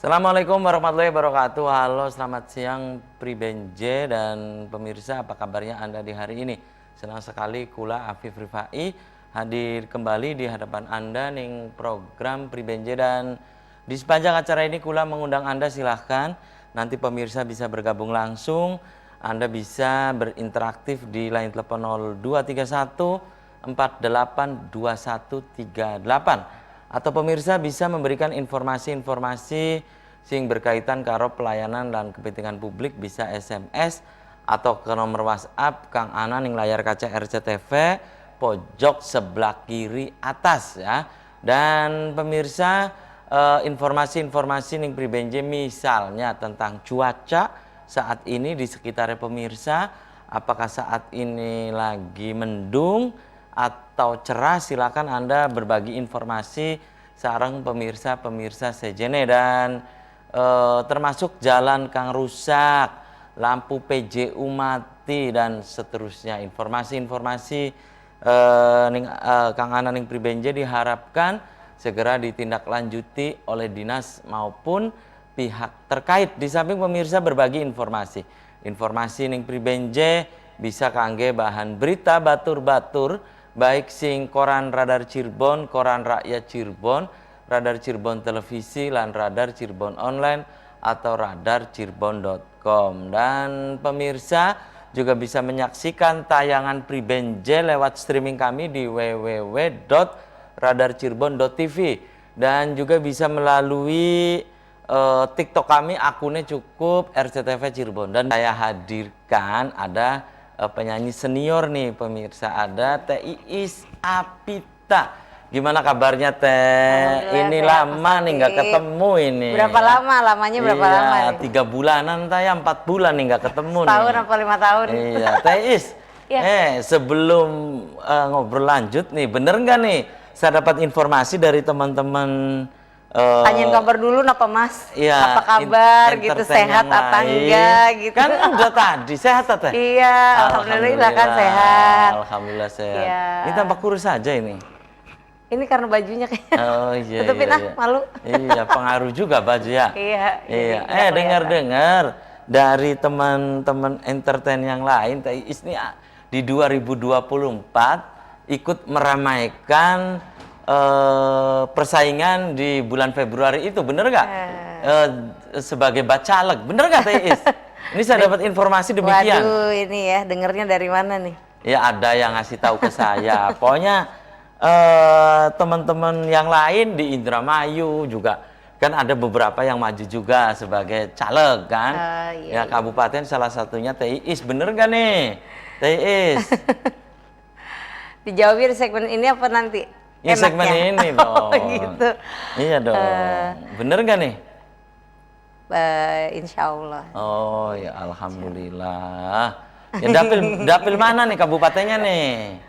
Assalamualaikum warahmatullahi wabarakatuh. Halo, selamat siang Pribenje dan pemirsa, apa kabarnya Anda di hari ini? Senang sekali kula Afif Rifai hadir kembali di hadapan Anda ning program Pribenje, dan di sepanjang acara ini kula mengundang Anda, silahkan nanti pemirsa bisa bergabung langsung. Anda bisa berinteraktif di line telepon 0231 482138, atau pemirsa bisa memberikan informasi-informasi sing berkaitan karo pelayanan dan kepentingan publik, bisa SMS atau ke nomor WhatsApp Kang Ana ning layar kaca RCTV pojok sebelah kiri atas ya. Dan pemirsa, informasi-informasi ning Pribenje misalnya tentang cuaca saat ini di sekitar pemirsa, apakah saat ini lagi mendung atau cerah, silakan Anda berbagi informasi sareng pemirsa sejene. Dan termasuk jalan kang rusak, lampu PJU mati dan seterusnya. Informasi-informasi Kang Ana ning Pribenje diharapkan segera ditindaklanjuti oleh dinas maupun pihak terkait. Di samping pemirsa berbagi informasi ning Pribenje bisa kangge bahan berita batur-batur, baik sing koran Radar Cirebon, koran Rakyat Cirebon, Radar Cirebon Televisi, lan Radar Cirebon Online atau radarcirebon.com. Dan pemirsa juga bisa menyaksikan tayangan Pribenje lewat streaming kami di www.radarcirebon.tv, dan juga bisa melalui TikTok kami, akunnya cukup RCTV Cirebon. Dan saya hadirkan ada penyanyi senior nih pemirsa, ada Teh Iis Apita. Gimana kabarnya Teh? Ini lama nih nggak ketemu ini. Berapa lama? Lamanya berapa lama? 3 bulanan ya, 4 bulan nih nggak ketemu. Setahun apa 5 tahun? Iya, Teh Iis. Sebelum ngobrol lanjut nih, bener nggak nih saya dapat informasi dari teman-teman, tanyain kabar dulu napa Mas? Iya, apa kabar gitu, sehat apa enggak gitu. Kan udah tadi sehat Teh? Iya, alhamdulillah kan sehat. Alhamdulillah sehat. Iya. Ini tampak kurus saja ini. Ini karena bajunya kayaknya. Oh iya. Tutupin iya. malu. Iya, pengaruh juga baju ya. Iya. Dengar-dengar dari teman-teman entertain yang lain, Teh Iis ini di 2024 ikut meramaikan persaingan di bulan Februari itu, bener nggak? Sebagai bacalek, bener nggak Teh Iis? Ini saya dapat informasi demikian. Waduh, ini ya dengernya dari mana nih? Ya ada yang ngasih tahu ke saya. Pokoknya teman-teman yang lain di Indramayu juga kan ada beberapa yang maju juga sebagai caleg kan. Iya. Kabupaten salah satunya Teh Iis, bener nggak nih Teh Iis? Dijawabin segmen ini apa nanti? Ya segmen ini dong. Gitu. Iya dong. Bener nggak nih? Insya Allah. Oh ya, alhamdulillah. Ya, dapil mana nih kabupatennya nih?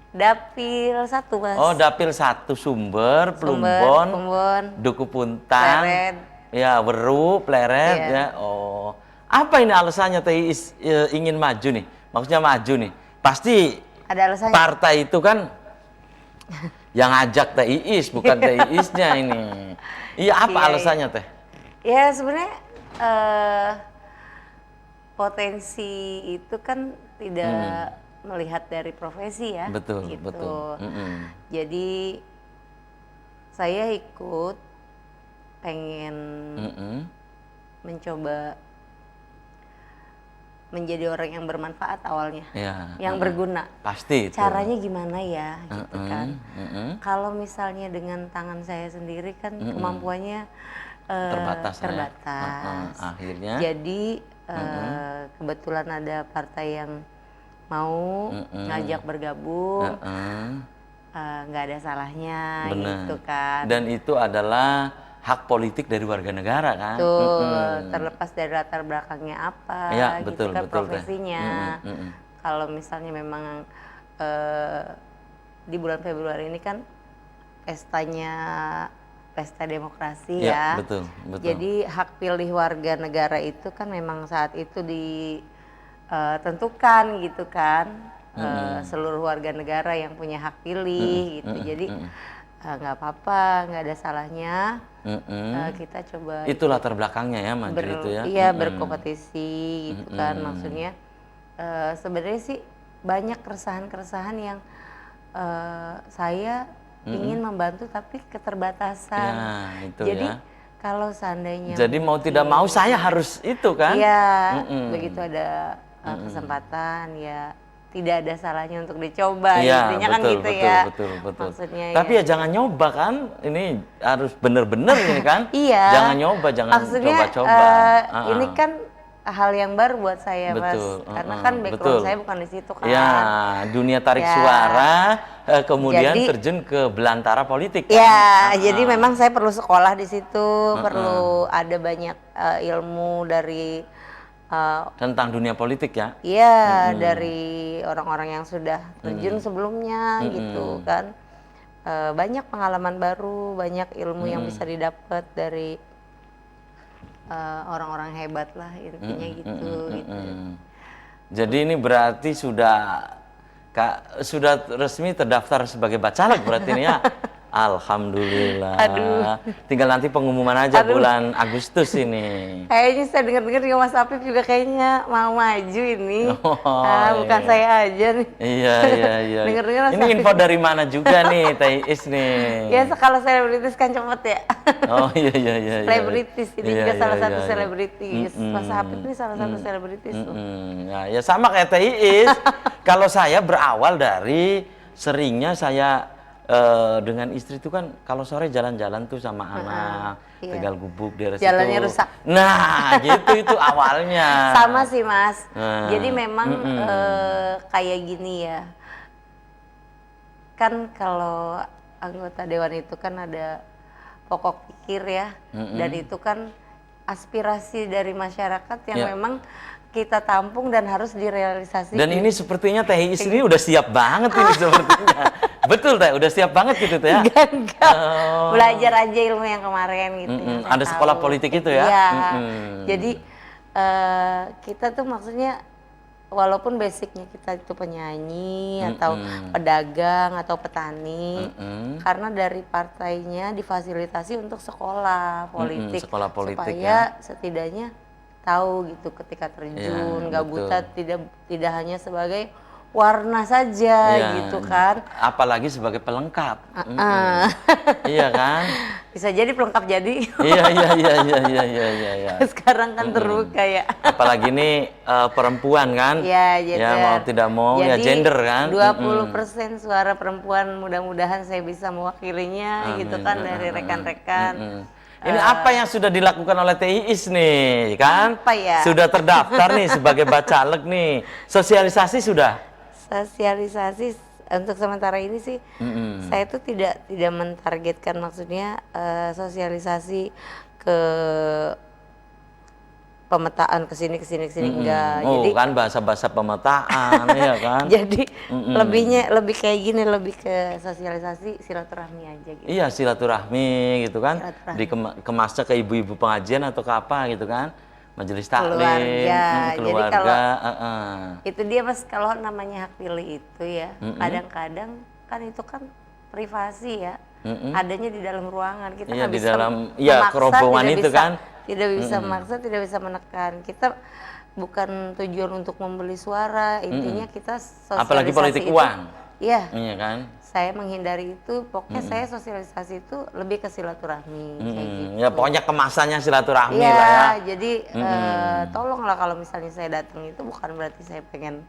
Dapil 1 Mas. Oh, Dapil 1 Sumber, Plumbon, Duku Puntang, Pleret. Ya Weru, Pleret. Iya. Ya. Oh, apa ini alasannya Teh Iis ingin maju nih? Maksudnya maju nih, pasti Ada alasannya. partai itu kan yang ngajak Teh Iis, bukan Teh Iisnya ini. Iya, apa alasannya Teh? Ya sebenarnya potensi itu kan tidak melihat dari profesi ya. Betul, gitu. betul. Jadi saya ikut pengen mencoba menjadi orang yang bermanfaat awalnya, yang berguna. Pasti. Caranya gimana ya, gitu kan? Kalau misalnya dengan tangan saya sendiri kan kemampuannya terbatas. Akhirnya. Jadi kebetulan ada partai yang mau ngajak bergabung, nggak ada salahnya. Bener. Gitu kan. Dan itu adalah hak politik dari warga negara kan. Terlepas dari latar belakangnya apa, ya, gitu betul, kan, betul, profesinya. Kalau misalnya memang di bulan Februari ini kan pesta demokrasi ya. Betul. Jadi hak pilih warga negara itu kan memang saat itu ditentukan gitu kan. Seluruh warga negara yang punya hak pilih gitu. Jadi nggak apa-apa, nggak ada salahnya. Kita coba Itu latar belakangnya ya maju itu ya. iya berkompetisi gitu kan, maksudnya sebenarnya sih banyak keresahan-keresahan yang saya ingin membantu tapi keterbatasan. Ya, itu Jadi ya. kalau seandainya Jadi mau tidak mau saya harus itu kan. iya, begitu ada kesempatan ya tidak ada salahnya untuk dicoba, Iya, intinya kan gitu ya. betul. Maksudnya Tapi ya jangan nyoba kan, ini harus bener-bener ini kan. iya. Jangan nyoba, jangan Maksudnya coba-coba. ini kan hal yang baru buat saya, Mas. Betul, Karena kan background saya bukan di situ kan. Ya, dunia tarik Ya. suara, kemudian Jadi- terjun ke belantara politik. Ya, jadi memang saya perlu sekolah di situ, perlu ada banyak ilmu dari Tentang dunia politik ya. iya dari orang-orang yang sudah terjun sebelumnya gitu kan. Banyak pengalaman baru, banyak ilmu yang bisa didapat dari orang-orang hebat lah intinya gitu. Jadi ini berarti sudah resmi terdaftar sebagai bacalek berarti ini ya. Alhamdulillah. Aduh. Tinggal nanti pengumuman aja bulan Agustus ini. Kayaknya saya dengar-dengar juga Mas Apip juga kayaknya mau maju ini. Bukan iya. saya aja nih. Iya. Dengar-dengar Mas Ini Apip. info dari mana juga nih, Teh Is nih? Ya kalau selebritis kan cepet ya. Oh iya. Selebritis ini Iya, juga salah iya, satu iya. selebritis. Mas Apip ini salah satu selebritis loh. Ya sama kayak Teh Is. Kalau saya berawal dari seringnya saya dengan istri itu kan kalau sore jalan-jalan tuh sama anak, iya. Tegal Gubuk daerah Jalannya situ. rusak. Nah, gitu itu awalnya. Sama sih Mas. Nah, Jadi memang kayak gini ya. Kan kalau anggota dewan itu kan ada pokok pikir ya. Dan itu kan aspirasi dari masyarakat yang Ya. memang kita tampung dan harus direalisasikan. Dan ini sepertinya Teh Is ini udah siap banget ini sepertinya. Betul Teh, udah siap banget gitu Teh ya. Enggak. Belajar aja ilmu yang kemarin gitu. yang saya Ada sekolah tahu. politik itu ya? Iya. Jadi kita tuh maksudnya walaupun basicnya kita itu penyanyi atau pedagang atau petani, karena dari partainya difasilitasi untuk sekolah politik, sekolah politik supaya setidaknya tahu gitu ketika terjun, nggak betul. buta tidak hanya sebagai warna saja Iya. gitu kan. Apalagi sebagai pelengkap. Iya kan? Bisa jadi pelengkap jadi. Iya. Sekarang kan terbuka ya. Apalagi ini perempuan kan? Iya, gender. Ya mau tidak mau ya Jadi, gender kan? 20% suara perempuan mudah-mudahan saya bisa mewakilinya gitu kan dari rekan-rekan. Ini apa yang sudah dilakukan oleh TIIS nih kan? Apa ya? Sudah terdaftar nih sebagai bacalek nih. Sosialisasi sudah? Sosialisasi untuk sementara ini sih saya tuh tidak mentargetkan maksudnya sosialisasi ke pemetaan kesini enggak. Oh Jadi kan bahasa-bahasa pemetaan ya kan? jadi lebih kayak gini, lebih ke sosialisasi silaturahmi aja gitu. Iya silaturahmi gitu kan? Silaturahmi. Dikemasnya ke ibu-ibu pengajian atau ke apa gitu kan? Majelis taklim, Keluarga. Jadi keluarga. kalau- Itu dia Mas, kalau namanya hak pilih itu ya, kadang-kadang kan itu kan privasi ya. Adanya di dalam ruangan, kita Iya, nggak di bisa dalam memaksa, kerobohan tidak itu bisa- kan. Tidak bisa memaksa, tidak bisa menekan. Kita bukan tujuan untuk membeli suara, intinya kita sosialisasi Apalagi politik itu- uang. Iya, Iya kan? saya menghindari itu, pokoknya saya sosialisasi itu lebih ke silaturahmi kayak gitu. Ya pokoknya kemasannya silaturahmi Iya, lah ya. jadi tolonglah kalau misalnya saya datang itu bukan berarti saya pengen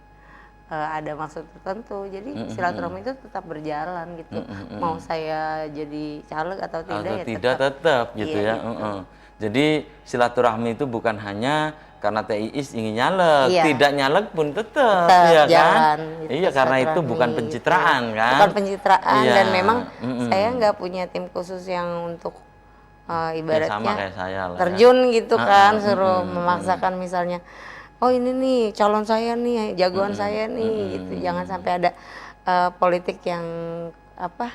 ada maksud tertentu. Jadi silaturahmi itu tetap berjalan gitu. Mau saya jadi caleg atau tidak Atau ya tidak tetap gitu Iya, ya. gitu. Jadi silaturahmi itu bukan hanya karena TIIS ingin nyalek, Iya. tidak nyalek pun tetap, Tetap ya kan? jalan gitu, Iya karena itu silaturahmi bukan gitu. pencitraan kan? Bukan pencitraan Iya. dan memang saya nggak punya tim khusus yang untuk Ya, ibaratnya sama kayak saya lah. Ya. terjun gitu kan, suruh memaksakan misalnya, oh ini nih calon saya nih, jagoan saya nih, gitu. Jangan sampai ada politik yang apa?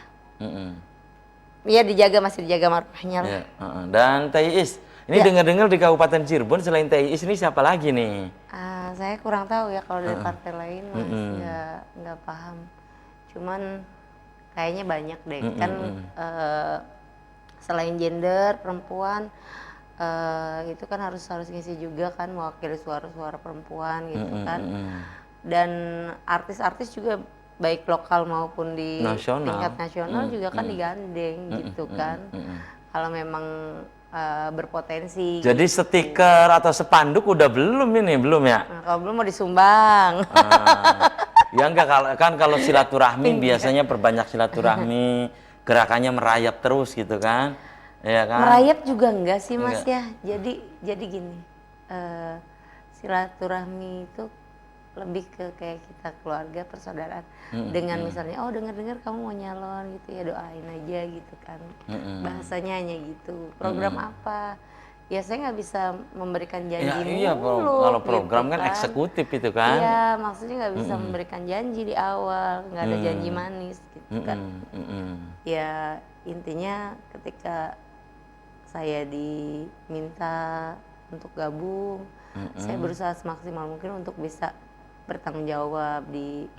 Ya masih dijaga marwahnya lah. Ya, dan TIIS, ini dengar-dengar di Kabupaten Cirebon selain TIIS ini siapa lagi nih? Saya kurang tahu ya kalau dari partai lain, Mas, nggak paham. Cuman Kayaknya banyak deh kan selain gender perempuan itu kan harus ngisi juga kan mewakili suara-suara perempuan gitu kan. Dan artis-artis juga baik lokal maupun di tingkat nasional juga kan digandeng gitu kan. Kalau memang berpotensi. Jadi gitu. Stiker atau spanduk udah belum ini ya? Nah, kalau belum mau disumbang. Ya enggak, kalau silaturahmi biasanya perbanyak silaturahmi, gerakannya merayap terus gitu kan. Ya kan? Merayap juga enggak sih Mas ya. Jadi gini. Silaturahmi itu lebih ke kayak kita keluarga persaudaraan dengan misalnya dengar kamu mau nyalon gitu ya, doain aja gitu kan. Bahasanya hanya gitu. Program apa ya, saya nggak bisa memberikan janji iya, kalau program gitu kan eksekutif itu kan. Iya, maksudnya nggak bisa memberikan janji di awal, nggak ada janji manis gitu kan. Ya intinya ketika saya diminta untuk gabung, saya berusaha semaksimal mungkin untuk bisa bertanggung jawab di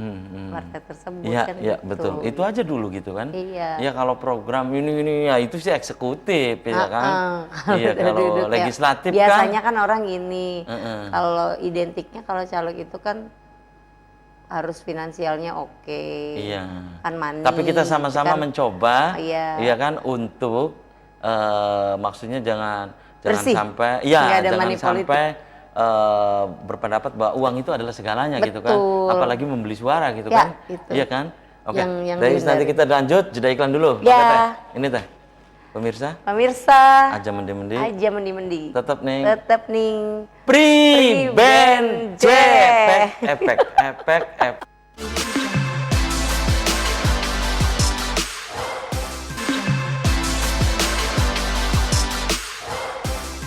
partai tersebut. Iya, kan iya gitu. Betul. Itu aja dulu gitu kan. Iya. Ya kalau program ini ya itu sih eksekutif ya kan. Iya kalau legislatif ya, kan. biasanya kan orang gini. Kalau identiknya kalau caleg itu kan harus finansialnya oke. Iya. Kan money. Tapi kita sama-sama kan, mencoba, iya kan, untuk maksudnya jangan sampai, ya jangan sampai berpendapat bahwa uang itu adalah segalanya. Betul. Gitu kan, apalagi membeli suara gitu ya, kan, itu. Iya kan. Oke. Nanti kita lanjut, jeda iklan dulu. Ya. Ini teh, pemirsa. Aja mendi. Tetap nih. Pribenj. Efek.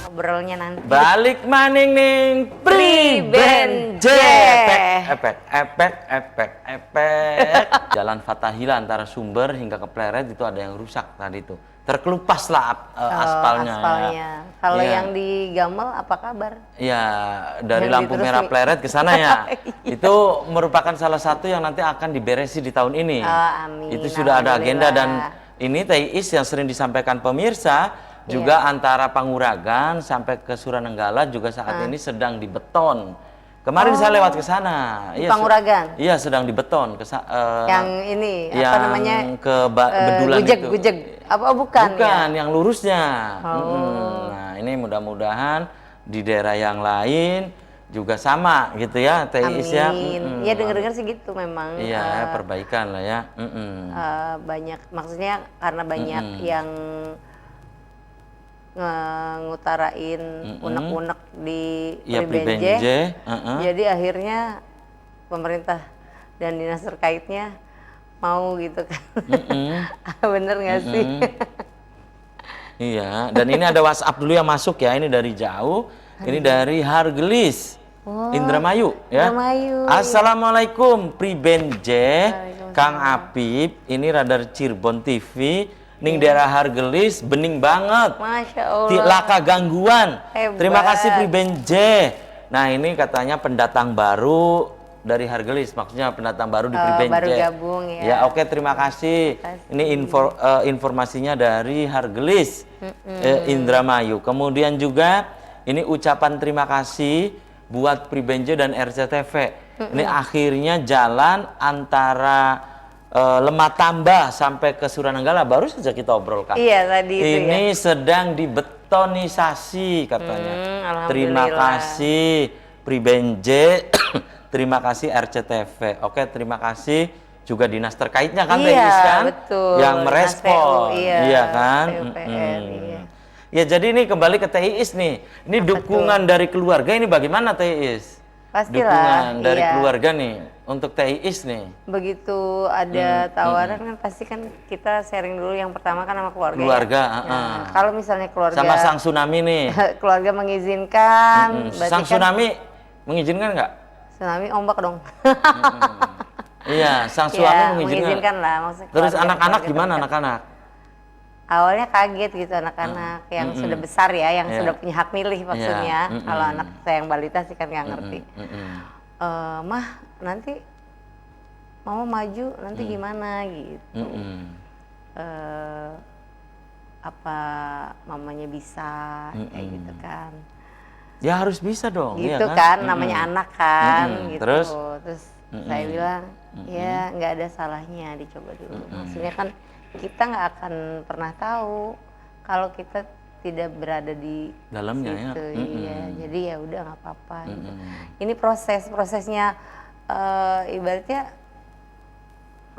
Ngobrolnya nanti. Balik maning ning Pribenj. Efek. Jalan Fathahila antara Sumber hingga ke Pleret itu ada yang rusak tadi tuh. Terkelupas lah aspalnya. Kalau yang di Gamel apa kabar? Ya, dari lampu merah Pleret ke sana ya. Itu merupakan salah satu yang nanti akan diberesi di tahun ini. Amin. Itu sudah ada agenda, dan ini TIIS yang sering disampaikan pemirsa juga antara Panguragan sampai ke Suranenggala juga saat ini sedang dibeton. Kemarin saya lewat ke sana. Iya, Panguragan. Iya, sedang dibeton yang ini yang apa namanya? Ke Bedulan Gujeg. Apa bukan? Bukan, ya? Yang lurusnya. Nah, ini mudah-mudahan di daerah yang lain juga sama gitu ya, TIIS ya. Ya dengar-dengar sih gitu memang. Iya, perbaikan lah ya. Banyak, maksudnya karena banyak yang ngutarain unek-unek di Pribenj. Jadi akhirnya pemerintah dan dinas terkaitnya mau gitu kan. Bener nggak sih? Iya, dan ini ada WhatsApp dulu yang masuk ya, ini dari jauh. Ini dari Hargelis, Indramayu ya. Assalamualaikum Pribenj, Kang Apip, ini Radar Cirebon TV. Ning daerah Hargelis bening banget. Masya Allah. Laka gangguan. Hebat. Terima kasih Pribenj. Nah, ini katanya pendatang baru dari Hargelis, maksudnya pendatang baru di Pribenj. Baru gabung ya. Ya, oke, terima kasih. Ini informasinya dari Hargelis, Indramayu. Kemudian juga ini ucapan terima kasih buat Pribenj dan RCTV. Ini akhirnya jalan antara Lemah Tambah sampai ke Suranenggala baru saja kita obrolkan. Iya, tadi itu ini sedang dibetonisasi katanya. Terima kasih Pribenj, terima kasih RCTV. Oke, terima kasih juga dinas terkaitnya kan, TIIS kan, betul. Yang merespon, iya kan. Ya, jadi ini kembali ke TIIS nih. Ini dukungan dari keluarga ini bagaimana TIIS? Pastilah. Dukungan dari keluarga nih untuk TIIS nih. Begitu ada tawaran kan pasti kan kita sharing dulu yang pertama kan sama keluarga. Keluarga. Nah, kalau misalnya keluarga sama Sang Tsunami nih. Keluarga mengizinkan. Sang Tsunami mengizinkan nggak? Tsunami ombak dong. Iya, Sang Tsunami mengizinkan lah maksudnya. Terus anak-anak gimana anak-anak? Awalnya kaget gitu anak-anak yang sudah besar ya, yang sudah punya hak milih maksudnya. Kalau anak saya yang balita sih kan nggak ngerti. Mah nanti mama maju nanti gimana gitu. Apa mamanya bisa kayak gitu kan. Ya harus bisa dong, Gitu iya kan, namanya anak kan gitu. Terus? Terus saya bilang, ya nggak ada salahnya dicoba dulu. Maksudnya kan kita nggak akan pernah tahu kalau kita tidak berada di dalamnya ya. situ. Iya, jadi ya udah nggak apa-apa. Gitu. Ini prosesnya ibaratnya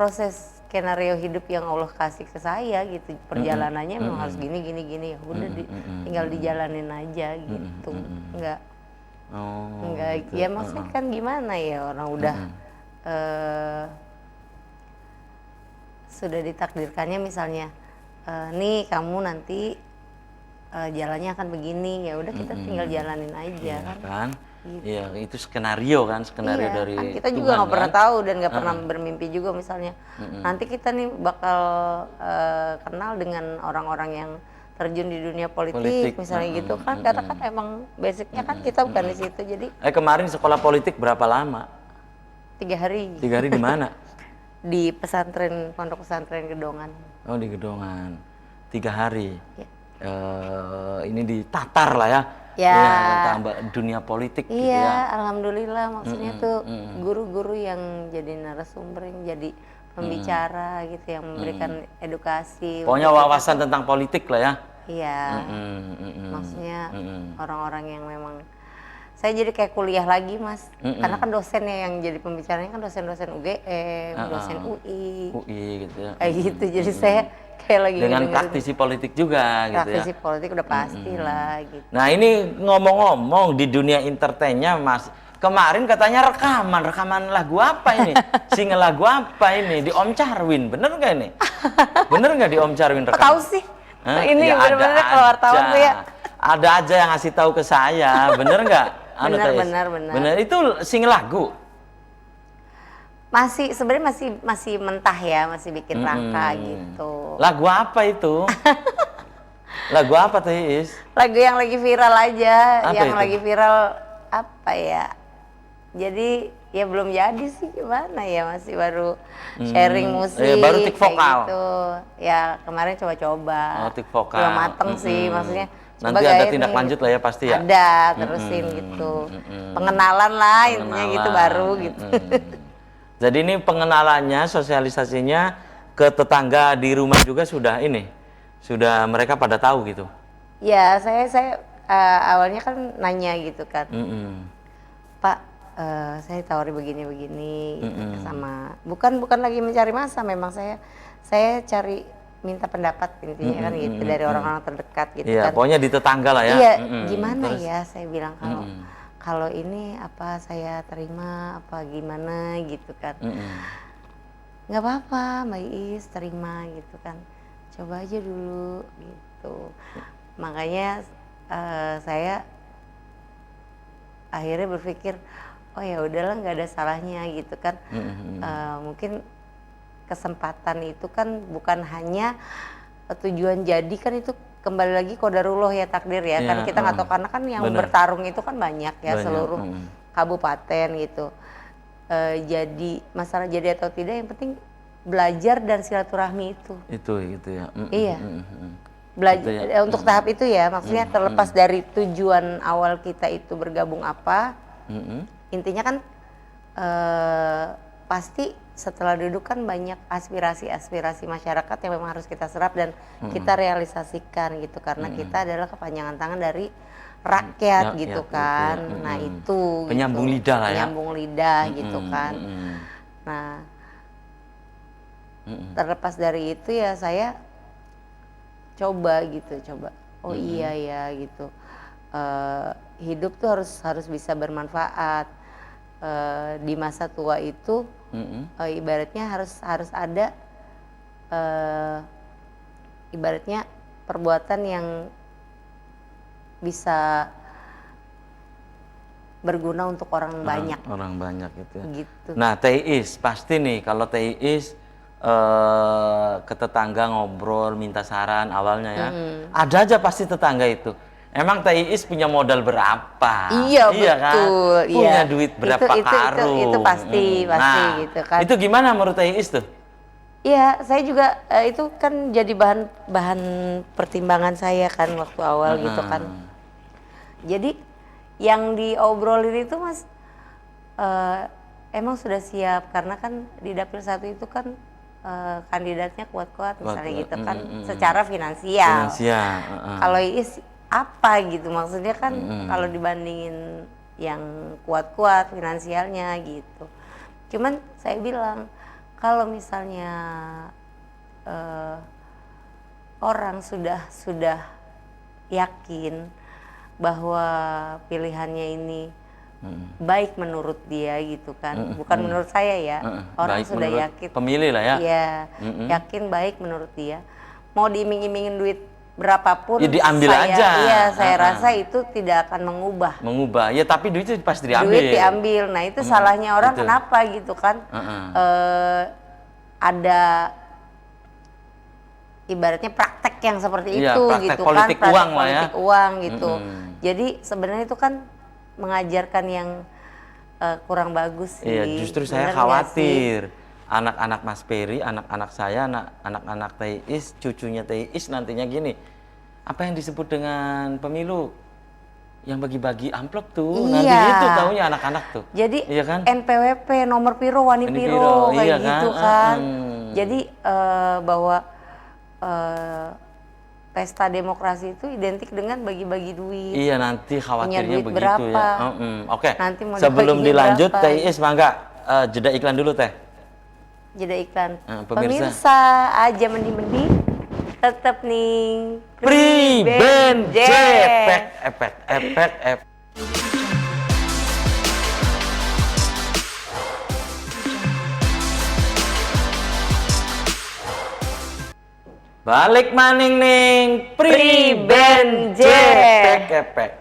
proses skenario hidup yang Allah kasih ke saya gitu. Perjalanannya memang harus gini ya udah tinggal dijalanin aja gitu. Enggak Gitu. ya maksudnya kan gimana ya orang udah sudah ditakdirkannya misalnya nih kamu nanti jalannya akan begini, ya udah kita tinggal jalanin aja kan. Iya, itu skenario kan, skenario Iya, dari kan kita Tuhan, juga nggak pernah kan? tahu dan nggak pernah bermimpi juga misalnya nanti kita nih bakal kenal dengan orang-orang yang terjun di dunia politik misalnya gitu kan, karena kan emang basicnya kan kita bukan di situ. Jadi Kemarin sekolah politik berapa lama? 3 hari 3 hari di mana? di pesantren, pondok pesantren Gedongan. Oh, di Gedongan. 3 hari. Ya. Ini ditatar lah ya. Ya. Tentang dunia politik gitu Iya, ya. alhamdulillah maksudnya tuh guru-guru yang jadi narasumber, yang jadi pembicara gitu, yang memberikan edukasi. Pokoknya wawasan tentang politik lah ya. Iya, maksudnya orang-orang yang memang, saya jadi kayak kuliah lagi mas, karena kan dosennya yang jadi pembicaranya kan dosen-dosen UGM, dosen UI, gitu ya. kayak gitu. Jadi saya kayak lagi Dengan dengerin praktisi politik juga gitu ya. praktisi politik udah pasti lah gitu. Nah ini ngomong-ngomong di dunia entertainnya mas, kemarin katanya rekaman lagu apa ini? Single lagu apa ini? Di Om Charwin, bener nggak ini? Bener nggak di Om Charwin rekaman? Tahu sih, ini Ya, bener-bener ada kalau wartawan aja. tuh ya. Ada aja yang ngasih tahu ke saya, bener nggak? Benar. Bener, itu single lagu? Masih sebenarnya masih mentah ya, masih bikin rangka gitu. Lagu apa itu? Lagu apa tuh Is? Lagu yang lagi viral aja, Apa yang itu? lagi viral apa ya? Jadi ya belum jadi sih, gimana ya, masih baru sharing musik. Baru tik kayak vokal. gitu. Ya kemarin coba-coba. Oh, tik vokal. Belum mateng sih, maksudnya. Nanti coba ada gaya tindak nih. lanjut lah ya pasti ya. Ada, terusin gitu. Pengenalan lah intinya gitu, baru gitu. Jadi ini pengenalannya, sosialisasinya ke tetangga di rumah juga sudah ini, sudah mereka pada tahu gitu. Ya saya awalnya kan nanya gitu kan, Pak, saya tawari begini-begini sama, bukan lagi mencari masa, memang saya cari minta pendapat intinya kan gitu dari orang-orang terdekat gitu Iya, kan. pokoknya di tetangga lah ya. Iya, gimana Terus? ya saya bilang kalau ini apa saya terima apa gimana gitu kan. Nggak apa-apa Mbak Iis, terima gitu kan, coba aja dulu gitu. Makanya saya akhirnya berpikir, oh ya udahlah, nggak ada salahnya gitu kan. Mungkin kesempatan itu kan bukan hanya tujuan jadi, kan itu kembali lagi qadarullah ya, takdir ya, kan kita nggak tahu, karena kan yang bertarung itu kan banyak ya, seluruh kabupaten gitu. Jadi masalah jadi atau tidak, yang penting belajar dan silaturahmi itu. Itu gitu ya. Iya. Belajar Gitu ya. untuk tahap itu ya, maksudnya terlepas dari tujuan awal kita itu bergabung apa, intinya kan pasti setelah duduk kan banyak aspirasi-aspirasi masyarakat yang memang harus kita serap dan kita realisasikan gitu, karena kita adalah kepanjangan tangan dari rakyat gitu kan. Nah itu penyambung gitu. lidah lah ya. Penyambung lidah gitu kan. Nah terlepas dari itu ya saya coba gitu, oh iya ya gitu, hidup tuh harus bisa bermanfaat. Di masa tua itu ibaratnya harus ada ibaratnya perbuatan yang bisa berguna untuk orang banyak. Orang banyak gitu ya. Gitu. Nah Teis, pasti nih kalau Teis ke tetangga ngobrol, minta saran awalnya ya. Ada aja pasti tetangga itu. emang Teh Iis punya modal berapa? Iya, kan? betul. Punya Iya. duit berapa karung? Itu pasti Nah, gitu kan. itu gimana menurut Teh Iis tuh? Iya, saya juga itu kan jadi bahan pertimbangan saya kan waktu awal gitu kan. Jadi yang diobrolin itu Mas emang sudah siap karena kan di Dapil 1 itu kan kandidatnya kuat-kuat misalnya gitu kan secara finansial. Kalau Iis apa gitu maksudnya kan kalau dibandingin yang kuat-kuat finansialnya gitu. Cuman saya bilang kalau misalnya orang sudah yakin bahwa pilihannya ini baik menurut dia gitu kan, bukan menurut saya ya, orang Baik sudah menurut yakin, pemilih lah ya. Iya, yakin baik menurut dia, mau diiming-imingin duit berapapun, Ya diambil aja. Iya, saya rasa itu tidak akan Mengubah, ya tapi duit itu pasti diambil. Duit diambil, nah itu salahnya orang itu. kenapa gitu kan? Ada ibaratnya praktek yang seperti Iya, itu praktek gitu politik kan, uang lah ya. politik uang gitu. Jadi sebenarnya itu kan mengajarkan yang kurang bagus sih. Iya, justru saya Bener nggak khawatir anak-anak Mas Peri, anak-anak saya, anak-anak Teh Iis, cucunya Teh Iis nantinya gini. Apa yang disebut dengan pemilu? Yang bagi-bagi amplop tuh, Iya. nanti itu taunya anak-anak tuh. Jadi iya kan? NPWP, nomor piro, wani Wani piro, piro, kayak iya gitu kan? kan. Jadi bahwa pesta demokrasi itu identik dengan bagi-bagi duit. Iya, nanti khawatirnya duit begitu berapa? ya. Oke. Nanti mau Sebelum dibaginya dilanjut, berapa? Teh Iis mangga jeda iklan dulu Teh. Jeda iklan. Pemirsa. Pemirsa aja mendi-mendi tetap nih Pribenje, efek. Balik maning ning Pribenje.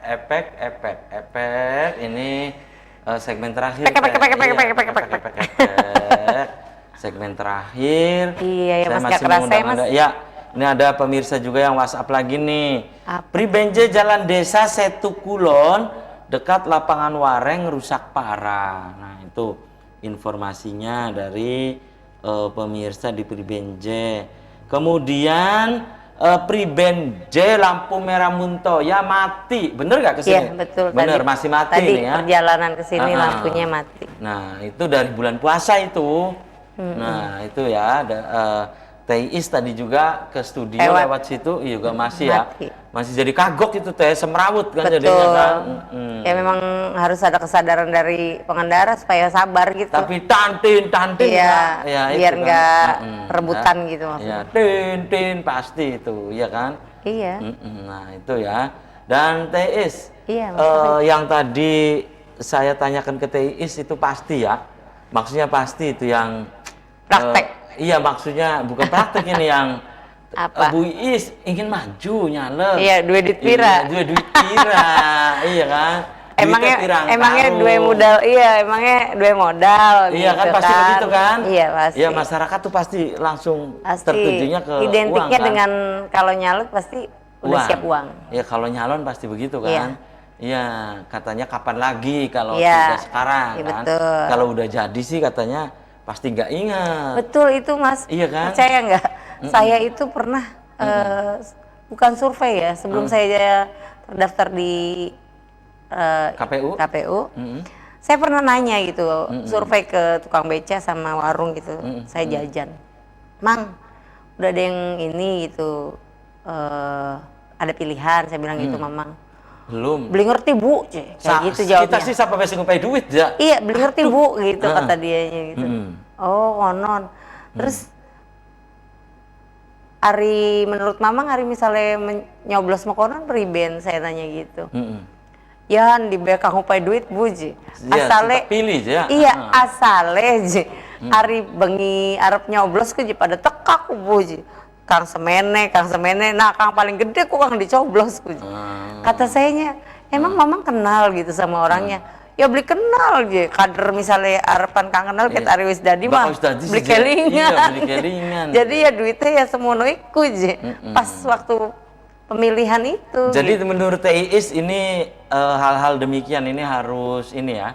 efek. Ini segmen terakhir. Segmen terakhir. Iya ya Mas, Saya gak masih kerasa ya mengundang Mas. Anda. Ya, ini ada pemirsa juga yang WhatsApp lagi nih. Apa? Pribenje Jalan Desa Setu Kulon dekat lapangan Wareng rusak parah. Nah, itu informasinya dari pemirsa di Pribenje. Kemudian Pribenje lampu merah Muntoya mati. Bener gak kesini? Iya betul. Bener, masih mati tadi nih ya. perjalanan ke sini lampunya mati. Nah, itu dari bulan puasa itu. Nah, itu ya. Teh Iis tadi juga ke studio lewat situ, juga masih mati. ya. Masih jadi kagok itu Teh, semrawut kan Betul. jadinya kan. Ya memang harus ada kesadaran dari pengendara supaya sabar gitu. Tapi tantin iya, ya, biar itu nggak kan. rebutan gitu Ya, maksudnya. tin pasti itu, ya kan? Iya. Nah, itu ya. Dan Teh Iis, Iya, yang tadi saya tanyakan ke Teh Iis itu pasti ya. Maksudnya pasti itu yang Praktek. Iya, maksudnya bukan praktek ini yang Apa? Bu Iis ingin maju nyalek. Iya, duit pira. Iya, duit pira. Iya kan? Emangnya dua modal Iya gitu kan, pasti begitu kan? Iya pasti. Iya, masyarakat tuh pasti langsung tertujunya ke identiknya uang, kan? dengan kalau nyalek pasti udah siap uang. Iya, kalau nyalon pasti begitu Iya. kan? Iya, katanya kapan lagi kalau Iya. tidak sekarang Iya, kan? betul. Kalau udah jadi sih katanya pasti nggak ingat. Betul itu Mas. Iya kan? Percaya nggak? Saya itu pernah bukan survei ya sebelum saya terdaftar di KPU. Saya pernah nanya gitu, survei ke tukang beca sama warung gitu. Saya jajan, Mang, udah ada yang ini gitu, ada pilihan. Saya bilang gitu, Mamang. Belum. Beli ngerti Bu, kayak gitu jawabnya. Kita sih siapa besok ngupai duit ya? Iya, beli ngerti Bu, gitu kata dianya gitu. Oh, konon. Terus Ari menurut Mamang, Ari misalnya nyoblos mau konon priben, saya tanya gitu. Ya, di belakang ngupai duit Bu, asale pilih ya. Iya, asale Ari bengi arep nyoblos ku pada tekak ku Bu. Kang semene, nah Kang paling gede ku Kang dicoblos ku. Kata sayanya, emang Mamang kenal gitu sama orangnya? Ya beli kenal je, kader misalnya arepan Kang kenal kita Ari wis dadi mah beli kelingan. Iya, beli kelingan. Jadi ya duitnya ya semono iku je. Pas waktu pemilihan itu. Jadi gitu. menurut Teh Iis ini hal-hal demikian ini harus ini ya,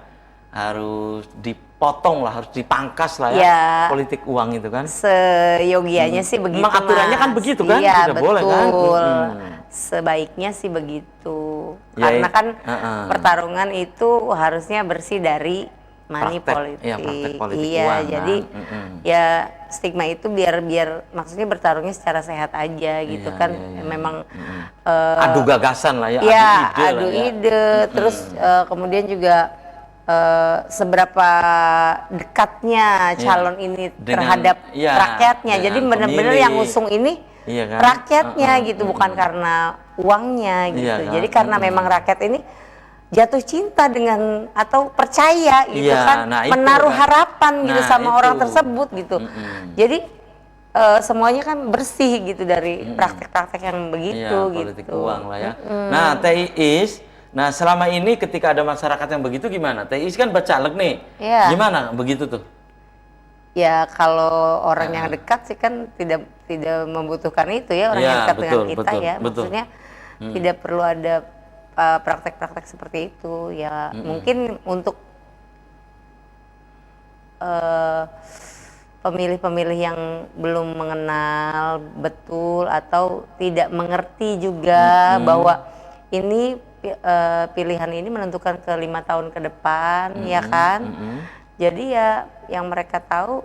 harus dipotong lah, harus dipangkas lah ya, Ya. politik uang itu kan. Seyogianya sih begitu, Memang aturannya kan Mas. begitu kan? Iya, Tidak boleh kan? betul. Sebaiknya sih begitu. Ya, Karena kan pertarungan pertarungan itu harusnya bersih dari money Praktek, politik. iya, praktek politik Iya, uang, jadi kan? ya stigma itu biar maksudnya bertarungnya secara sehat aja gitu Iya, kan. iya, iya. Memang Adu gagasan lah ya, ya adu ide adu lah ya. ide, terus kemudian juga seberapa dekatnya calon ini Dengan- terhadap iya, rakyatnya. Jadi dengan benar-benar pemilih. yang ngusung ini Iya kan? rakyatnya gitu, bukan karena uangnya gitu. Iya kan? Jadi karena memang rakyat ini jatuh cinta dengan atau percaya gitu Iya, kan, nah itu menaruh kan. harapan gitu Nah, sama orang itu. tersebut gitu. Jadi semuanya kan bersih gitu dari praktek-praktek yang begitu Iya, politik gitu. uang lah ya. Nah, Teh Iis, nah selama ini ketika ada masyarakat yang begitu gimana? Teh Iis kan bacalek nih. Iya. Gimana begitu tuh? Ya kalau orang yang dekat sih kan tidak membutuhkan itu ya, orang Iya, yang dekat dengan betul, kita betul, ya. betul. Maksudnya tidak perlu ada praktek-praktek seperti itu ya. Mungkin untuk pemilih-pemilih yang belum mengenal betul atau tidak mengerti juga bahwa ini pilihan ini menentukan ke 5 tahun ke depan, ya kan. Jadi ya yang mereka tahu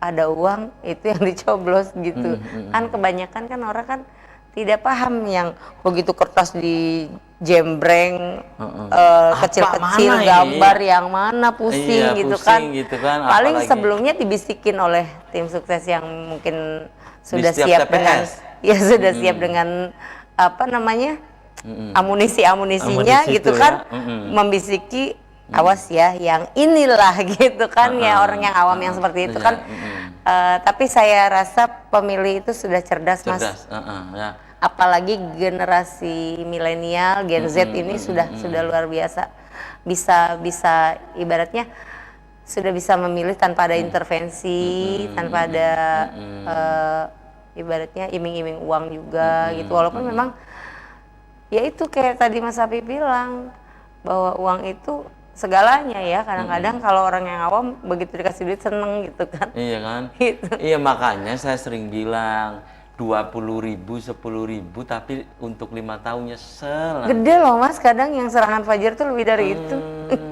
ada uang itu yang dicoblos gitu. Kan kebanyakan kan orang kan tidak paham yang begitu kertas di jembreng kecil-kecil mana ini? gambar yang mana pusing, Iya, gitu, pusing gitu kan, Paling apalagi- sebelumnya dibisikin oleh tim sukses yang mungkin sudah setiap siap dengan TPS. sudah siap dengan apa namanya amunisinya Amunisi gitu itu kan, ya. membisiki awas ya yang inilah gitu kan ya, orang yang awam yang seperti itu Iya, kan. Tapi saya rasa pemilih itu sudah cerdas, Mas. Cerdas, ya. Apalagi generasi milenial Gen Z ini sudah luar biasa, bisa ibaratnya sudah bisa memilih tanpa ada intervensi, tanpa ada ibaratnya iming-iming uang juga gitu. Walaupun memang ya itu kayak tadi Mas Api bilang bahwa uang itu segalanya ya. Kadang-kadang kalau orang yang awam begitu dikasih duit seneng gitu kan. Iya kan? Gitu. Iya, makanya saya sering bilang 20.000, 10.000 tapi untuk 5 tahun nyesel. Gede loh Mas, kadang yang serangan fajar tuh lebih dari itu.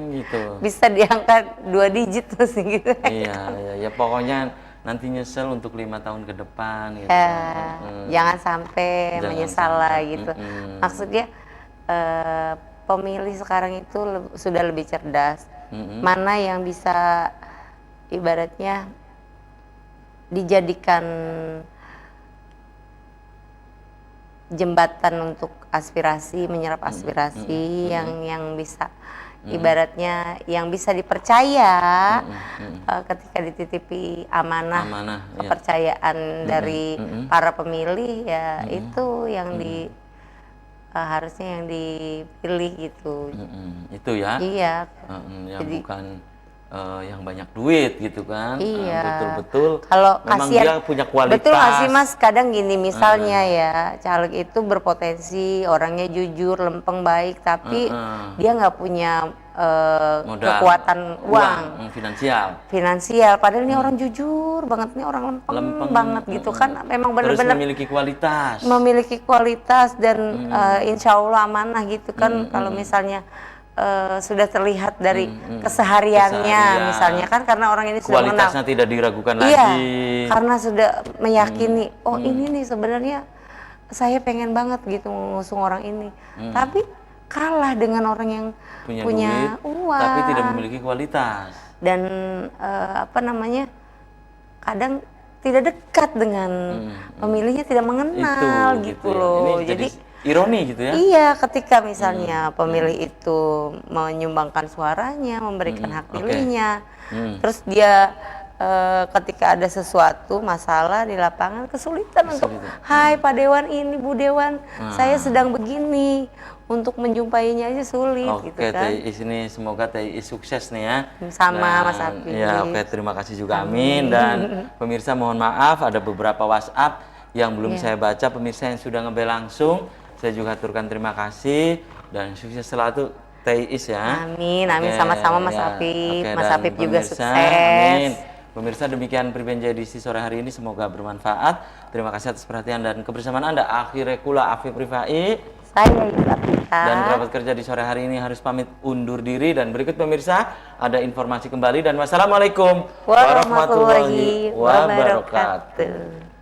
Gitu. Bisa diangkat 2 digit terus gitu. Iya, ya pokoknya nanti nyesel untuk 5 tahun ke depan gitu. Jangan sampai Jangan menyesal sampai. lah gitu. Maksudnya pemilih sekarang itu sudah lebih cerdas. Mana yang bisa ibaratnya dijadikan jembatan untuk aspirasi, menyerap aspirasi yang bisa ibaratnya yang bisa dipercaya ketika dititipi amanah ya. kepercayaan dari para pemilih ya, itu yang harusnya yang dipilih gitu. Itu ya. Iya. Yang Jadi- bukan yang banyak duit gitu kan. Iya. Betul-betul. Kalau memang kasihan, dia punya kualitas. betul nggak sih Mas? Kadang gini misalnya ya, caleg itu berpotensi orangnya jujur, lempeng, baik, tapi dia nggak punya Modal. kekuatan uang finansial. Padahal ini orang jujur banget, ini orang lempeng banget gitu kan. Memang Terus benar-benar memiliki kualitas. dan insya Allah amanah gitu kan. Kalau misalnya sudah terlihat dari kesehariannya Keseharian. misalnya kan, karena orang ini sudah mengenal. Kualitasnya tidak diragukan Iya, lagi. karena sudah meyakini, oh ini nih sebenarnya saya pengen banget gitu mengusung orang ini. Tapi kalah dengan orang yang punya duit, uang. tapi tidak memiliki kualitas. Dan apa namanya, kadang tidak dekat dengan pemilihnya, tidak mengenal gitu ya. loh. Ini Jadi ironi gitu ya. iya, ketika misalnya pemilih itu menyumbangkan suaranya, memberikan hak pilihnya, terus dia ketika ada sesuatu masalah di lapangan kesulitan untuk, hai Pak Dewan ini Bu Dewan, saya sedang begini, untuk menjumpainya aja sulit gitu Oke, kan. Teh Is ini semoga Teh Is sukses nih ya. Sama Mas Api. Ya, oke, terima kasih juga, amin. Dan pemirsa mohon maaf ada beberapa WhatsApp yang belum saya baca, pemirsa yang sudah ngebel langsung, saya juga aturkan terima kasih dan sukses selalu Teh Is ya. Amin, amin, sama-sama Mas Apip. Mas dan Apip juga pemirsa, sukses. Amin. Pemirsa, demikian Pribenja edisi sore hari ini, semoga bermanfaat. Terima kasih atas perhatian dan kebersamaan Anda. Akhirnya kula Afif Rifai. Saya Yusafita. Dan kerabat kerja di sore hari ini harus pamit undur diri. Dan berikut pemirsa, ada informasi kembali. Dan wassalamualaikum warahmatullahi wabarakatuh.